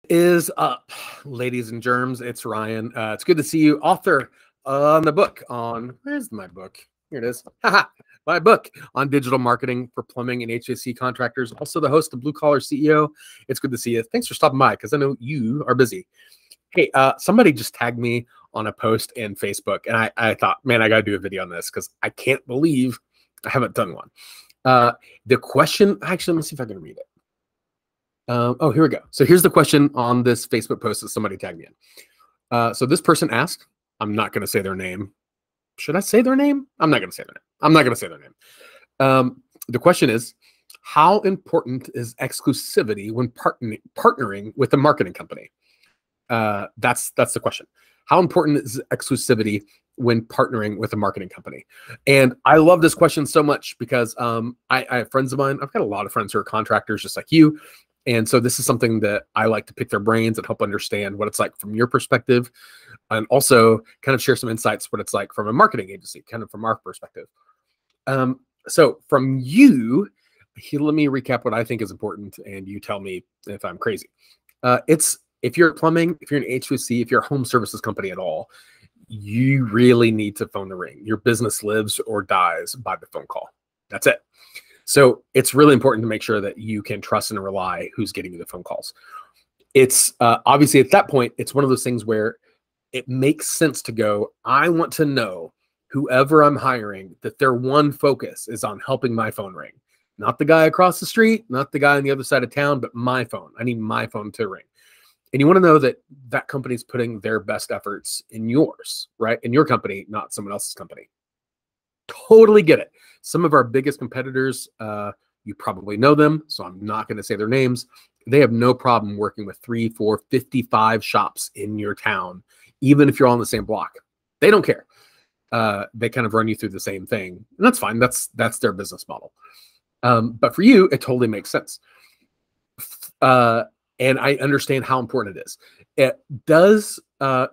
Is up, ladies and germs? It's Ryan. It's good to see you, author on the book on, where's my book? Here it is. My book on digital marketing for plumbing and HVAC contractors. Also the host of Blue Collar CEO. It's good to see you. Thanks for stopping by because I know you are busy. Hey, somebody just tagged me on a post in Facebook, and I thought, man, I got to do a video on this because I can't believe I haven't done one. The question, actually, let me see if I can read it. Oh, here we go. So here's the question on this Facebook post that somebody tagged me in. So this person asked, I'm not going to say their name. Should I say their name? I'm not going to say their name. I'm not going to say their name. The question is, how important is exclusivity when partnering with a marketing company? That's the question. How important is exclusivity when partnering with a marketing company? And I love this question so much because I have friends of mine. I've got a lot of friends who are contractors just like you. And so this is something that I like to pick their brains and help understand what it's like from your perspective, and also kind of share some insights what it's like from a marketing agency, kind of from our perspective. So from you, let me recap what I think is important, and you tell me if I'm crazy. It's if you're plumbing, if you're an HVAC, if you're a home services company at all, you really need to phone the ring. Your business lives or dies by the phone call. That's it. So it's really important to make sure that you can trust and rely who's getting you the phone calls. It's obviously at that point, it's one of those things where it makes sense to go, I want to know whoever I'm hiring that their one focus is on helping my phone ring. Not the guy across the street, not the guy on the other side of town, but my phone. I need my phone to ring. And you want to know that that company's putting their best efforts in yours, right? In your company, not someone else's company. Totally get it. Some of our biggest competitors, you probably know them, so I'm not going to say their names. They have no problem working with 3, 4, 55 shops in your town, even if you're all on the same block. They don't care. They kind of run you through the same thing. And that's fine. That's their business model. But for you, it totally makes sense. And I understand how important it is. It does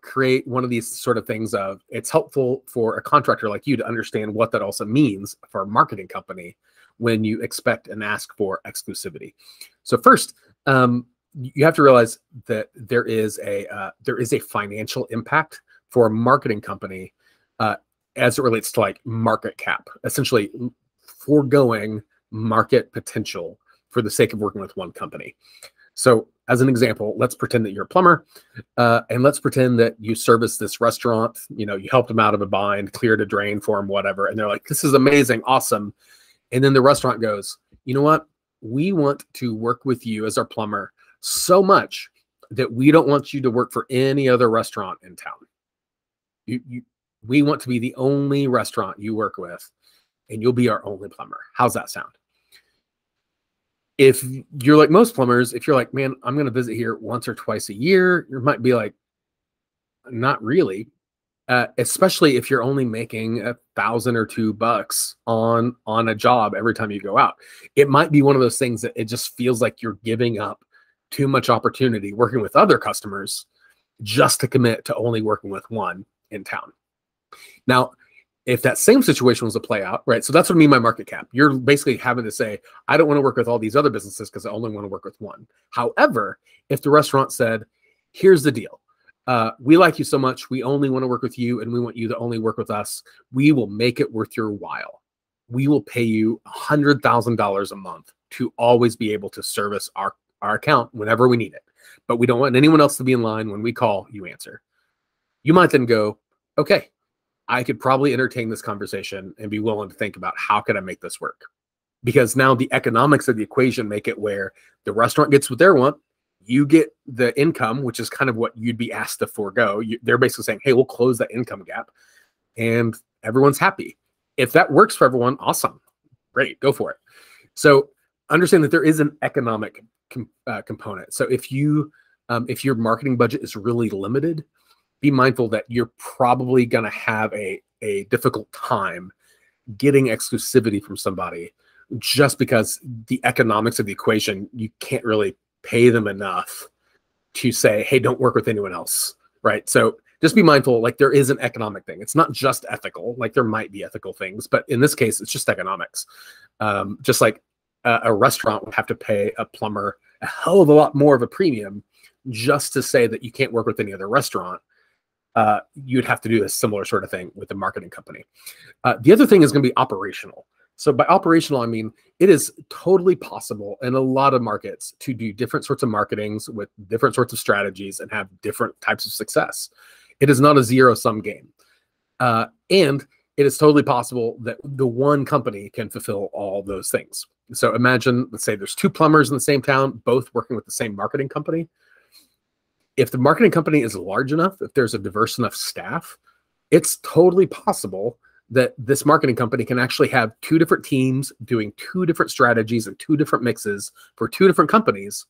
create one of these sort of things of, it's helpful for a contractor like you to understand what that also means for a marketing company when you expect and ask for exclusivity. So first, you have to realize that there is a financial impact for a marketing company as it relates to like market cap, essentially foregoing market potential for the sake of working with one company. So as an example, let's pretend that you're a plumber, and let's pretend that you service this restaurant, you helped them out of a bind, cleared a drain for them, whatever. And they're like, this is amazing, awesome. And then the restaurant goes, you know what? We want to work with you as our plumber so much that we don't want you to work for any other restaurant in town. We want to be the only restaurant you work with, and you'll be our only plumber. How's that sound? If you're like most plumbers, if you're like, man, I'm going to visit here once or twice a year, you might be like, not really. Especially if you're only making $1,000 or $2 on a job every time you go out. It might be one of those things that it just feels like you're giving up too much opportunity working with other customers just to commit to only working with one in town. Now, if that same situation was to play out, right? So that's what I mean by market cap. You're basically having to say, I don't want to work with all these other businesses because I only want to work with one. However, if the restaurant said, here's the deal. We like you so much. We only want to work with you, and we want you to only work with us. We will make it worth your while. We will pay you $100,000 a month to always be able to service our account whenever we need it. But we don't want anyone else to be in line. When we call, you answer. You might then go, okay, I could probably entertain this conversation and be willing to think about how could I make this work? Because now the economics of the equation make it where the restaurant gets what they want. You get the income, which is kind of what you'd be asked to forego. They're basically saying, hey, we'll close that income gap, and everyone's happy. If that works for everyone, awesome. Great, go for it. So understand that there is an economic component. So if your marketing budget is really limited, be mindful that you're probably going to have a difficult time getting exclusivity from somebody just because the economics of the equation, you can't really pay them enough to say, hey, don't work with anyone else, right? So just be mindful, like there is an economic thing. It's not just ethical, like there might be ethical things, but in this case, it's just economics. Just like a restaurant would have to pay a plumber a hell of a lot more of a premium just to say that you can't work with any other restaurant. You'd have to do a similar sort of thing with the marketing company. The other thing is going to be operational. So by operational, I mean, it is totally possible in a lot of markets to do different sorts of marketings with different sorts of strategies and have different types of success. It is not a zero-sum game. And it is totally possible that the one company can fulfill all those things. So imagine, let's say there's 2 plumbers in the same town, both working with the same marketing company. If the marketing company is large enough, if there's a diverse enough staff, it's totally possible that this marketing company can actually have 2 different teams doing 2 different strategies and 2 different mixes for 2 different companies.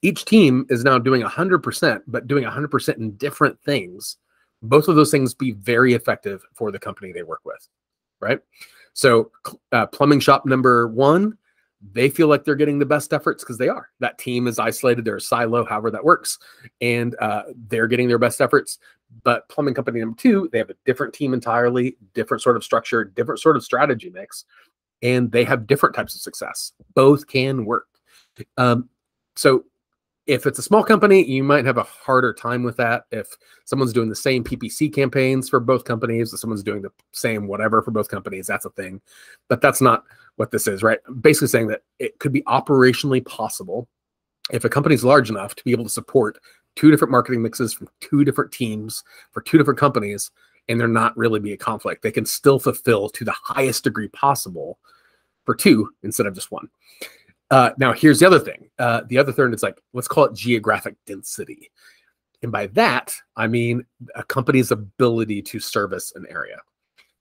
Each team is now doing 100%, but doing 100% in different things. Both of those things be very effective for the company they work with, right? So plumbing shop number 1, they feel like they're getting the best efforts because they are. That team is isolated. They're a silo, however that works. And they're getting their best efforts. But plumbing company number 2, they have a different team entirely, different sort of structure, different sort of strategy mix, and they have different types of success. Both can work. So if it's a small company, you might have a harder time with that. If someone's doing the same PPC campaigns for both companies, if someone's doing the same whatever for both companies, that's a thing. But that's not what this is, right? Basically saying that it could be operationally possible if a company's large enough to be able to support 2 different marketing mixes from 2 different teams for 2 different companies, and there not really be a conflict. They can still fulfill to the highest degree possible for 2 instead of just 1. Now, here's the other thing. The other thing is like, let's call it geographic density. And by that, I mean a company's ability to service an area.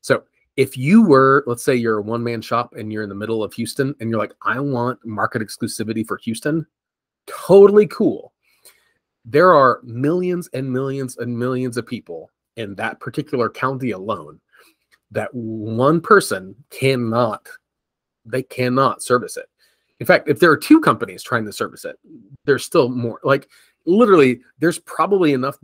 So if you were, let's say you're a one-man shop and you're in the middle of Houston and you're like, I want market exclusivity for Houston, totally cool. There are millions and millions and millions of people in that particular county alone that one person cannot service it. In fact, if there are 2 companies trying to service it, there's still more. Like literally, there's probably enough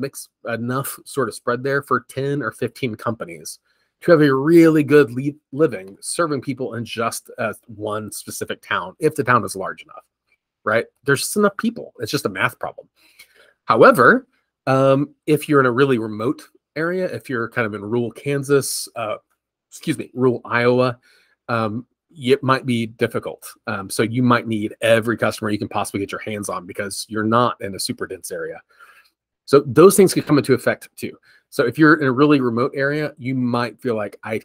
sort of spread there for 10 or 15 companies to have a really good living serving people in just one specific town, if the town is large enough, right? There's just enough people. It's just a math problem. However, if you're in a really remote area, if you're kind of in rural Kansas, rural Iowa, it might be difficult. So you might need every customer you can possibly get your hands on because you're not in a super dense area. So those things could come into effect too. So if you're in a really remote area, you might feel like I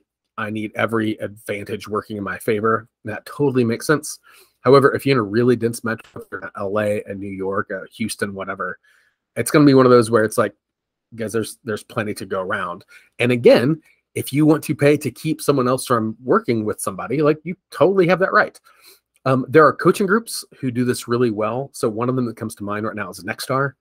need every advantage working in my favor. That totally makes sense. However, if you're in a really dense metro, LA and New York, Houston, whatever, it's going to be one of those where it's like, guys, there's plenty to go around. And again, if you want to pay to keep someone else from working with somebody, like you totally have that right. There are coaching groups who do this really well. So one of them that comes to mind right now is Nexstar.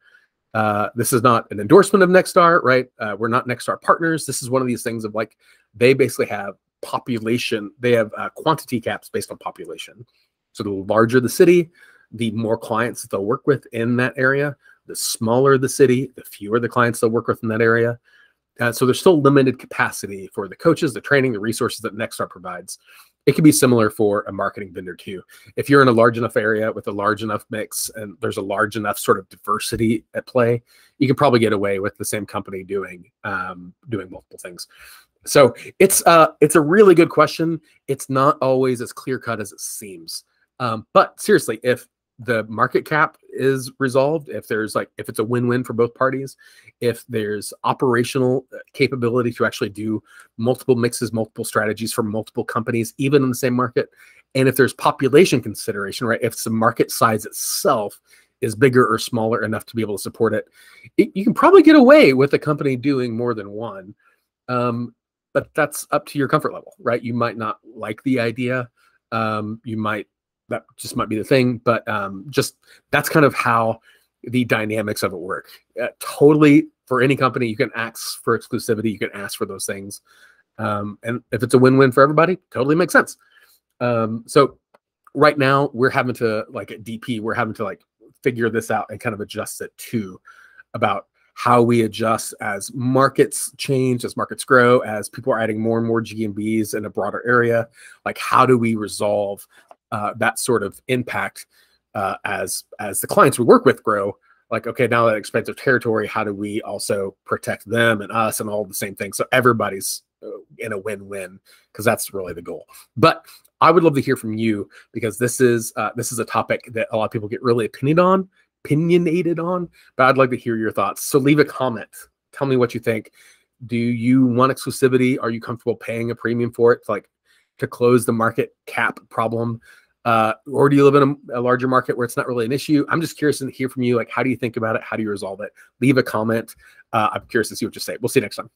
This is not an endorsement of Nexstar, right? We're not Nexstar partners. This is one of these things of like, they basically have population. They have quantity caps based on population. So the larger the city, the more clients that they'll work with in that area. The smaller the city, the fewer the clients they'll work with in that area. So there's still limited capacity for the coaches, the training, the resources that Nexstar provides. It can be similar for a marketing vendor too. If you're in a large enough area with a large enough mix and there's a large enough sort of diversity at play, you can probably get away with the same company doing multiple things. So it's a really good question. It's not always as clear cut as it seems. But seriously, if the market cap is resolved, if it's a win-win for both parties, if there's operational capability to actually do multiple mixes, multiple strategies for multiple companies, even in the same market, and if there's population consideration, right? If the market size itself is bigger or smaller enough to be able to support it, you can probably get away with a company doing more than one. But that's up to your comfort level, right? You might not like the idea. That just might be the thing, but just that's kind of how the dynamics of it work. Totally, for any company, you can ask for exclusivity, you can ask for those things. And if it's a win-win for everybody, totally makes sense. So right now we're having to, like at DP, we're having to like figure this out and kind of adjust it too, about how we adjust as markets change, as markets grow, as people are adding more and more GMBs in a broader area. Like, how do we resolve that sort of impact as the clients we work with grow, like, okay, now that expansive territory, how do we also protect them and us and all the same things? So everybody's in a win-win, because that's really the goal. But I would love to hear from you, because this is a topic that a lot of people get really opinionated on, but I'd like to hear your thoughts. So leave a comment. Tell me what you think. Do you want exclusivity? Are you comfortable paying a premium for it, like to close the market cap problem? Or do you live in a larger market where it's not really an issue? I'm just curious to hear from you. Like, how do you think about it? How do you resolve it? Leave a comment. I'm curious to see what you say. We'll see you next time.